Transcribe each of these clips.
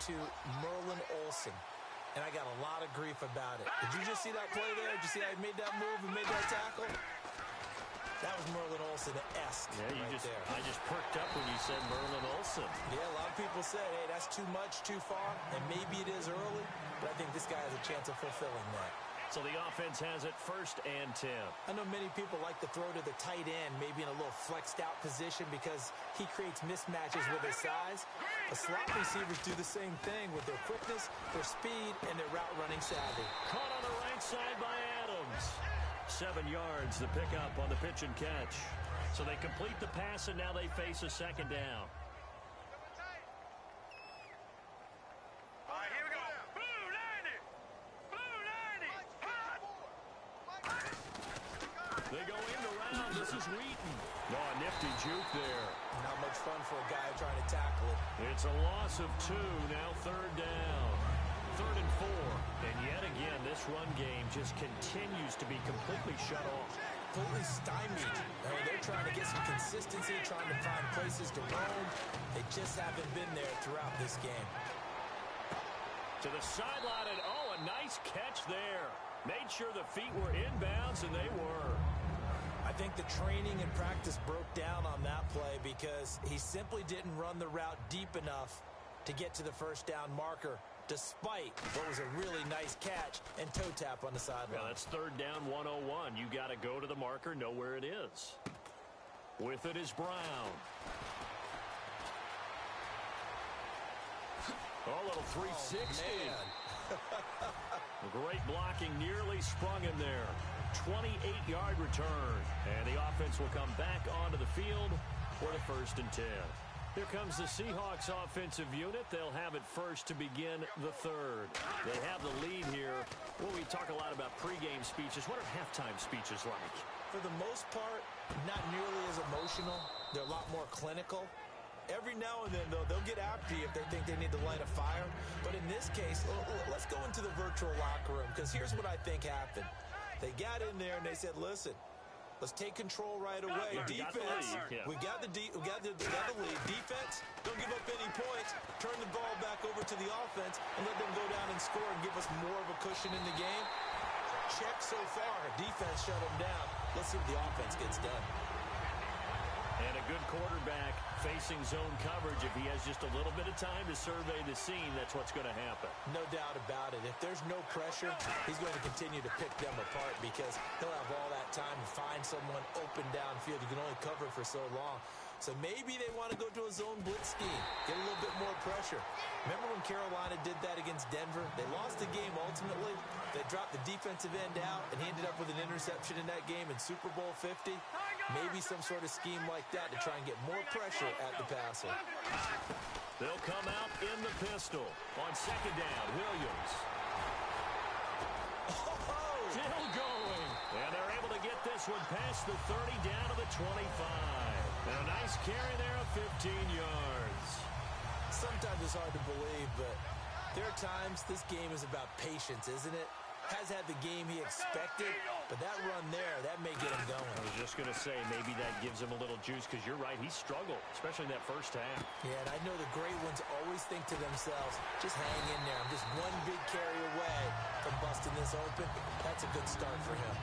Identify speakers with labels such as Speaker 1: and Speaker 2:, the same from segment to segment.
Speaker 1: to Merlin Olsen. And I got a lot of grief about it. Did you just see that play there? Did you see how he made that move and made that tackle? That was Merlin Olsen-esque there.
Speaker 2: I just perked up when you said Merlin Olsen.
Speaker 1: Yeah, a lot of people said, hey, that's too much, too far, and maybe it is early, but I think this guy has a chance of fulfilling that.
Speaker 2: So the offense has it 1st and 10.
Speaker 1: I know many people like to throw to the tight end, maybe in a little flexed out position because he creates mismatches with his size. The slot receivers do the same thing with their quickness, their speed, and their route running savvy.
Speaker 2: Caught on the right side by Adams. 7 yards, the pickup on the pitch and catch. So they complete the pass, and now they face a 2nd down.
Speaker 3: All right, here we go. Blue 90. Blue 90. Hot.
Speaker 2: They go in the round. This is Wheaton. Oh, nifty juke there.
Speaker 1: Not much fun for a guy trying to tackle it.
Speaker 2: It's a loss of 2. Now 3rd down. 3rd and 4. And yet again, this run game just continues to be completely shut off.
Speaker 1: Completely stymied. They're trying to get some consistency, trying to find places to roam. They just haven't been there throughout this game.
Speaker 2: To the sideline, and a nice catch there. Made sure the feet were inbounds, and they were.
Speaker 1: I think the training and practice broke down on that play because he simply didn't run the route deep enough to get to the 1st down marker, despite what was a really nice catch and toe tap on the sideline.
Speaker 2: Yeah, that's 3rd down 101. You got to go to the marker, know where it is. With it is Brown. Oh, little 360. Great blocking, nearly sprung him there. 28-yard return. And the offense will come back onto the field for the 1st and 10. Here comes the Seahawks offensive unit. They'll have it first to begin the 3rd. They have the lead here. Well, we talk a lot about pregame speeches. What are halftime speeches like?
Speaker 1: For the most part, not nearly as emotional. They're a lot more clinical. Every now and then, though, they'll get after you if they think they need to light a fire. But in this case, let's go into the virtual locker room, because here's what I think happened. They got in there and they said, listen, let's take control right away. Defense, we got the lead. Defense, don't give up any points. Turn the ball back over to the offense and let them go down and score and give us more of a cushion in the game. Check so far. Defense shut them down. Let's see what the offense gets done.
Speaker 2: And a good quarterback facing zone coverage. If he has just a little bit of time to survey the scene, that's what's going to happen.
Speaker 1: No doubt about it. If there's no pressure, he's going to continue to pick them apart because he'll have all that time to find someone open downfield. You can only cover for so long. So maybe they want to go to a zone blitz scheme, get a little bit more pressure. Remember when Carolina did that against Denver? They lost the game ultimately. They dropped the defensive end out, and he ended up with an interception in that game in Super Bowl 50. Maybe some sort of scheme like that to try and get more pressure at the passer.
Speaker 2: They'll come out in the pistol on 2nd down. Williams. Still going. And they're able to get this one past the 30 down to the 25. And a nice carry there of 15 yards.
Speaker 1: Sometimes it's hard to believe, but there are times this game is about patience, isn't it? Has had the game he expected, but that run there, that may get him going.
Speaker 2: I was just going to say, maybe that gives him a little juice, because you're right, he struggled, especially in that 1st half.
Speaker 1: Yeah, and I know the great ones always think to themselves, just hang in there. I'm just one big carry away from busting this open. That's a good start for him.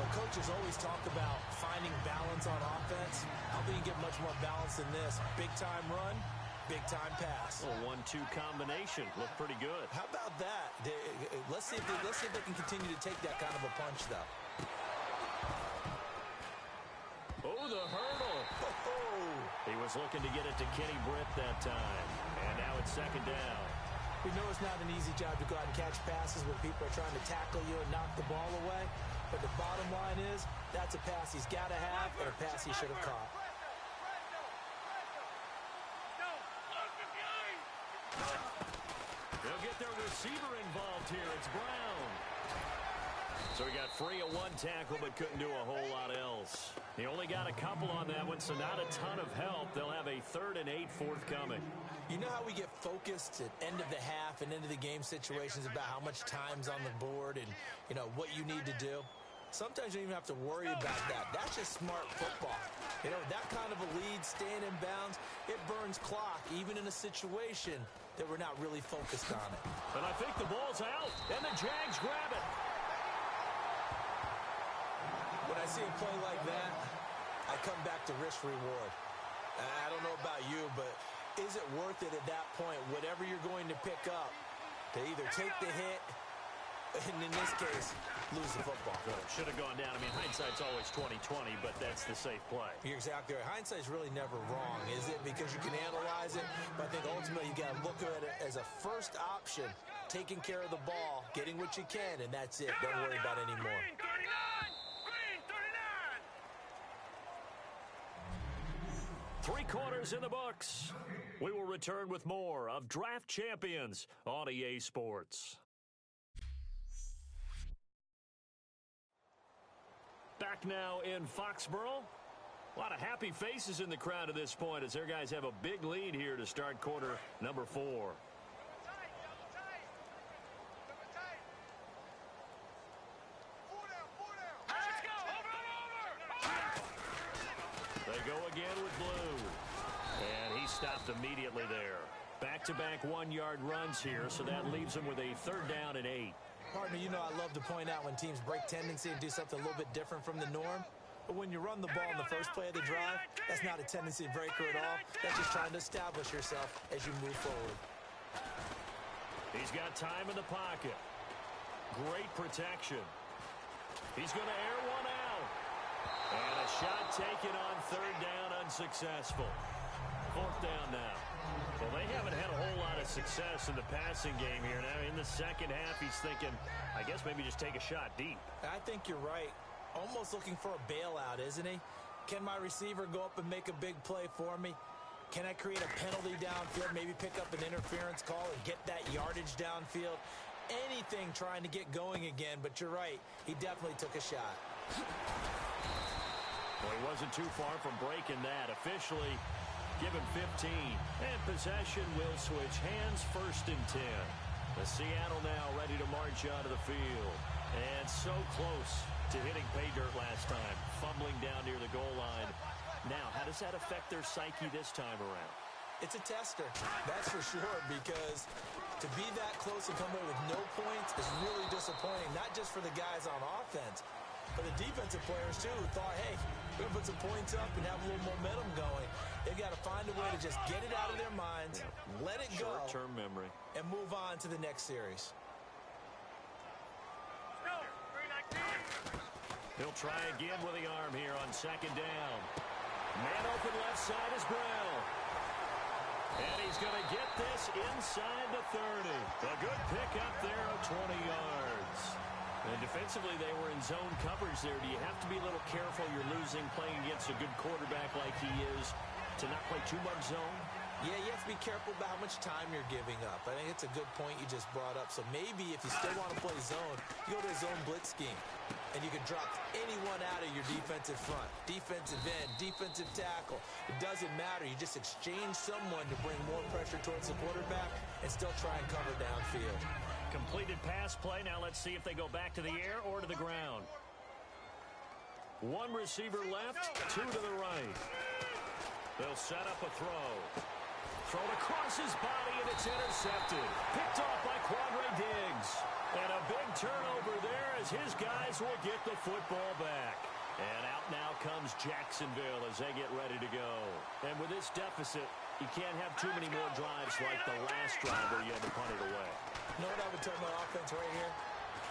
Speaker 1: Well, coaches always talk about finding balance on offense. I don't think you get much more balance than this. Big-time run, big-time pass.
Speaker 2: A 1-2 combination. Looked pretty good.
Speaker 1: How about that? Let's see if they can continue to take that kind of a punch, though.
Speaker 2: Oh, the hurdle. He was looking to get it to Kenny Britt that time. And now it's 2nd down.
Speaker 1: We know it's not an easy job to go out and catch passes when people are trying to tackle you and knock the ball away. But the bottom line is, that's a pass he's got to have and a pass he should have caught.
Speaker 2: They'll get their receiver involved here. It's Brown. So he got free of one tackle but couldn't do a whole lot else. He only got a couple on that one, so not a ton of help. They'll have a 3rd and 8 forthcoming.
Speaker 1: You know how we get focused at end of the half and end of the game situations about how much time's on the board and, you know, what you need to do? Sometimes you don't even have to worry about that. That's just smart football. You know, that kind of a lead, staying in bounds, it burns clock, even in a situation that we're not really focused on it.
Speaker 2: And I think the ball's out, and the Jags grab it.
Speaker 1: When I see a play like that, I come back to risk-reward. I don't know about you, but is it worth it at that point, whatever you're going to pick up, to either take the hit, and in this case, lose the football?
Speaker 2: Should have gone down. I mean, hindsight's always 20/20, but that's the safe play.
Speaker 1: You're exactly right. Hindsight's really never wrong, is it? Because you can analyze it, but I think ultimately you got to look at it as a first option, taking care of the ball, getting what you can, and that's it. Don't worry about it anymore.
Speaker 3: Green 39! Green 39!
Speaker 2: 3 quarters in the books. We will return with more of Draft Champions on EA Sports. Back now in Foxborough. A lot of happy faces in the crowd at this point as their guys have a big lead here to start quarter number 4.
Speaker 3: Double tight, double tight. Double tight. 4 down. Let's go. Over.
Speaker 2: They go again with Blue. And he stopped immediately there. Back-to-back 1-yard runs here, so that leaves him with a 3rd down and 8.
Speaker 1: Partner, you know I love to point out when teams break tendency and do something a little bit different from the norm. But when you run the ball in the first play of the drive, that's not a tendency breaker at all. That's just trying to establish yourself as you move forward.
Speaker 2: He's got time in the pocket. Great protection. He's going to air one out. And a shot taken on 3rd down, unsuccessful. 4th down now. Well, they haven't had a whole lot of success in the passing game here. Now, in the second half, he's thinking, I guess maybe just take a shot deep.
Speaker 1: I think you're right. Almost looking for a bailout, isn't he? Can my receiver go up and make a big play for me? Can I create a penalty downfield, maybe pick up an interference call and get that yardage downfield? Anything trying to get going again, but you're right. He definitely took a shot.
Speaker 2: Well, he wasn't too far from breaking that. Officially, give him 15. And possession will switch hands, 1st and 10. The Seattle now ready to march out of the field. And so close to hitting pay dirt last time. Fumbling down near the goal line. Now, how does that affect their psyche this time around?
Speaker 1: It's a tester, that's for sure, because to be that close and come away with no points is really disappointing, not just for the guys on offense, but the defensive players, too, who thought, hey, we're going to put some points up and have a little momentum going. They've got to find a way to just get it out of their minds, let it go,
Speaker 2: short-term memory,
Speaker 1: and move on to the next series.
Speaker 2: He'll try again with the arm here on 2nd down. Man open left side is Brown. And he's going to get this inside the 30. A good pick up there of 20 yards. And defensively, they were in zone coverage there. Do you have to be a little careful? You're losing playing against a good quarterback like he is to not play too much zone?
Speaker 1: Yeah, you have to be careful about how much time you're giving up. I think it's a good point you just brought up. So maybe if you still want to play zone, you go to a zone blitz scheme. And you can drop anyone out of your defensive front. Defensive end, defensive tackle. It doesn't matter. You just exchange someone to bring more pressure towards the quarterback and still try and cover downfield.
Speaker 2: Completed pass play. Now let's see if they go back to the air or to the ground. 1 receiver left, 2 to the right. They'll set up a throw. Thrown across his body, and it's intercepted. Picked off by Quandre Diggs. And a big turnover there as his guys will get the football back. And out now comes Jacksonville as they get ready to go. And with this deficit, you can't have too many more drives like the last drive where you had to punt it away.
Speaker 1: You know what I would tell my offense right here?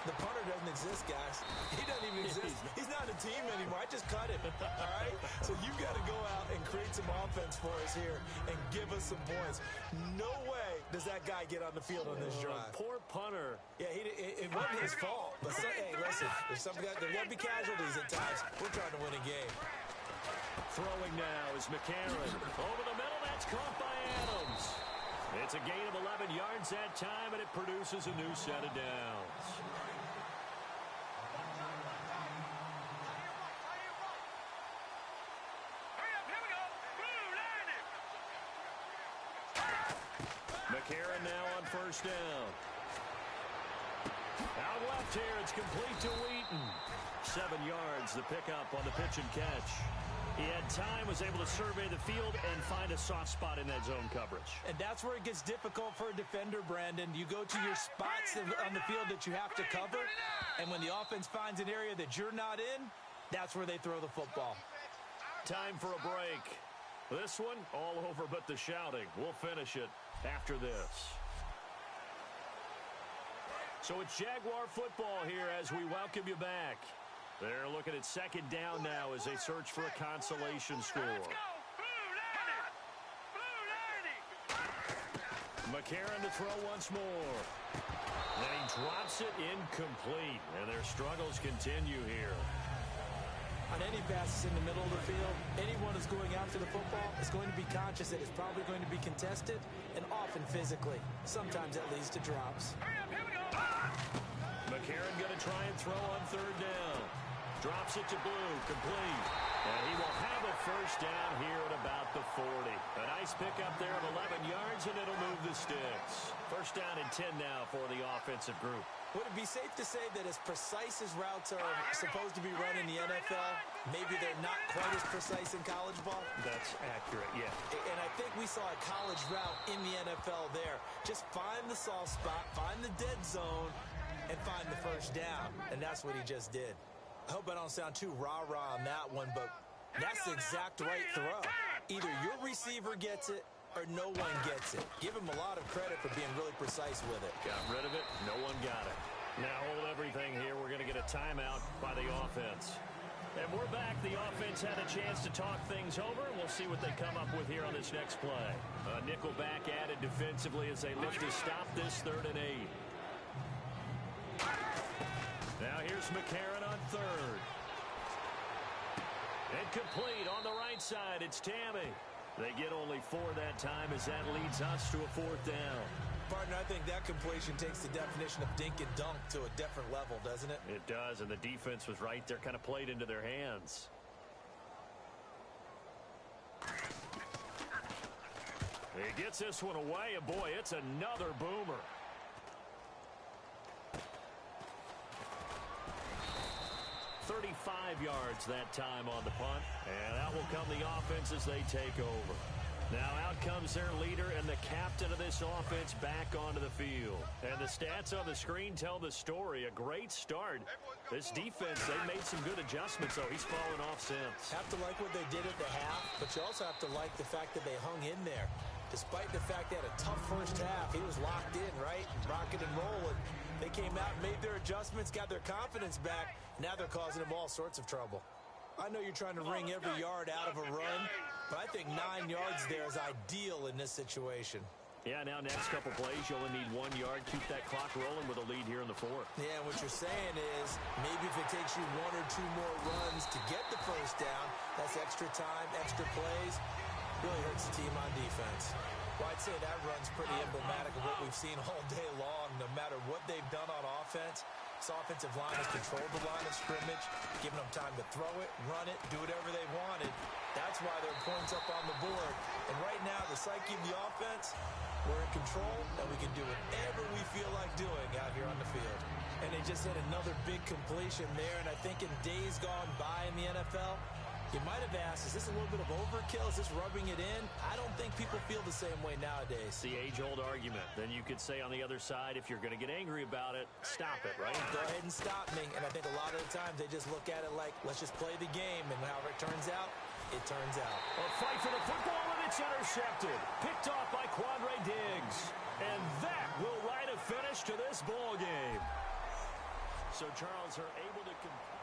Speaker 1: The punter doesn't exist, guys. He doesn't even exist. He's not a team anymore. I just cut him, all right? So you've got to go out and create some offense for us here and give us some points. No way does that guy get on the field on this drive.
Speaker 2: Poor punter.
Speaker 1: Yeah, it wasn't his fault. But hey, listen, there's going to be casualties at times. We're trying to win a game.
Speaker 2: Throwing now is McCarron. Over the middle, that's caught by Adams. It's a gain of 11 yards that time, and it produces a new set of downs. McCarron now on 1st down. Out left here, it's complete to Wheaton. 7 yards, the pickup on the pitch and catch. He had time, was able to survey the field and find a soft spot in that zone coverage.
Speaker 1: And that's where it gets difficult for a defender, Brandon. You go to your spots on the field that you have to cover, and when the offense finds an area that you're not in, that's where they throw the football.
Speaker 2: Time for a break. This one, all over but the shouting. We'll finish it after this. So it's Jaguar football here as we welcome you back. They're looking at second down now as they search for a consolation score.
Speaker 3: Let's go. Blue 90.
Speaker 2: McCarron to throw once more. Then he drops it incomplete, and their struggles continue here.
Speaker 1: On any passes in the middle of the field, anyone who's going after the football is going to be conscious that it's probably going to be contested, and often physically. Sometimes that leads to drops.
Speaker 3: Hurry up, here we go.
Speaker 2: McCarron going to try and throw on third down. Drops it to Blue, complete. And he will have a first down here at about the 40. A nice pickup there of 11 yards, and it'll move the sticks. First down and 10 now for the offensive group.
Speaker 1: Would it be safe to say that as precise as routes are supposed to be run in the NFL, maybe they're not quite as precise in college ball?
Speaker 2: That's accurate, yeah.
Speaker 1: And I think we saw a college route in the NFL there. Just find the soft spot, find the dead zone, and find the first down. And that's what he just did. I hope I don't sound too rah-rah on that one, but that's the exact right throw. Either your receiver gets it or no one gets it. Give him a lot of credit for being really precise with it.
Speaker 2: Got rid of it. No one got it. Now hold everything here. We're going to get a timeout by the offense. And we're back. The offense had a chance to talk things over, and we'll see what they come up with here on this next play. A nickel back added defensively as they look to stop this 3rd and 8. Now here's McCarron on third. Incomplete on the right side. It's Tammy. They get only 4 that time as that leads us to a 4th down.
Speaker 1: Partner, I think that completion takes the definition of dink and dunk to a different level, doesn't it?
Speaker 2: It does, and the defense was right there, kind of played into their hands. He gets this one away, and boy, it's another boomer. $35 yards that time on the punt, and that will come the offense as they take over. Now out comes their leader and the captain of this offense back onto the field. And the stats on the screen tell the story. A great start. This defense, they made some good adjustments, though. He's fallen off since.
Speaker 1: Have to like what they did at the half, but you also have to like the fact that they hung in there. Despite the fact they had a tough first half, he was locked in, right? Rocking and rolling. They came out, made their adjustments, got their confidence back. Now they're causing them all sorts of trouble. I know you're trying to wring every yard out of a run, but I think 9 yards there is ideal in this situation.
Speaker 2: Yeah, now next couple plays, you only need 1 yard. Keep that clock rolling with a lead here in the 4th.
Speaker 1: Yeah, what you're saying is maybe if it takes you 1 or 2 more runs to get the first down, that's extra time, extra plays, really hurts the team on defense. Well, I'd say that run's pretty emblematic of what we've seen all day long. No matter what they've done on offense, this offensive line has controlled the line of scrimmage, given them time to throw it, run it, do whatever they wanted. That's why there are points up on the board. And right now, the psyche of the offense, we're in control, and we can do whatever we feel like doing out here on the field. And they just had another big completion there, and I think in days gone by in the NFL, you might have asked, is this a little bit of overkill? Is this rubbing it in? I don't think people feel the same way nowadays.
Speaker 2: It's the age-old argument. Then you could say on the other side, if you're going to get angry about it, stop it, right?
Speaker 1: Go ahead and stop me. And I think a lot of the times they just look at it like, let's just play the game. And however it turns out, it turns out.
Speaker 2: A fight for the football, and it's intercepted. Picked off by Quandre Diggs. And that will write a finish to this ball game. So Charles are able to complete.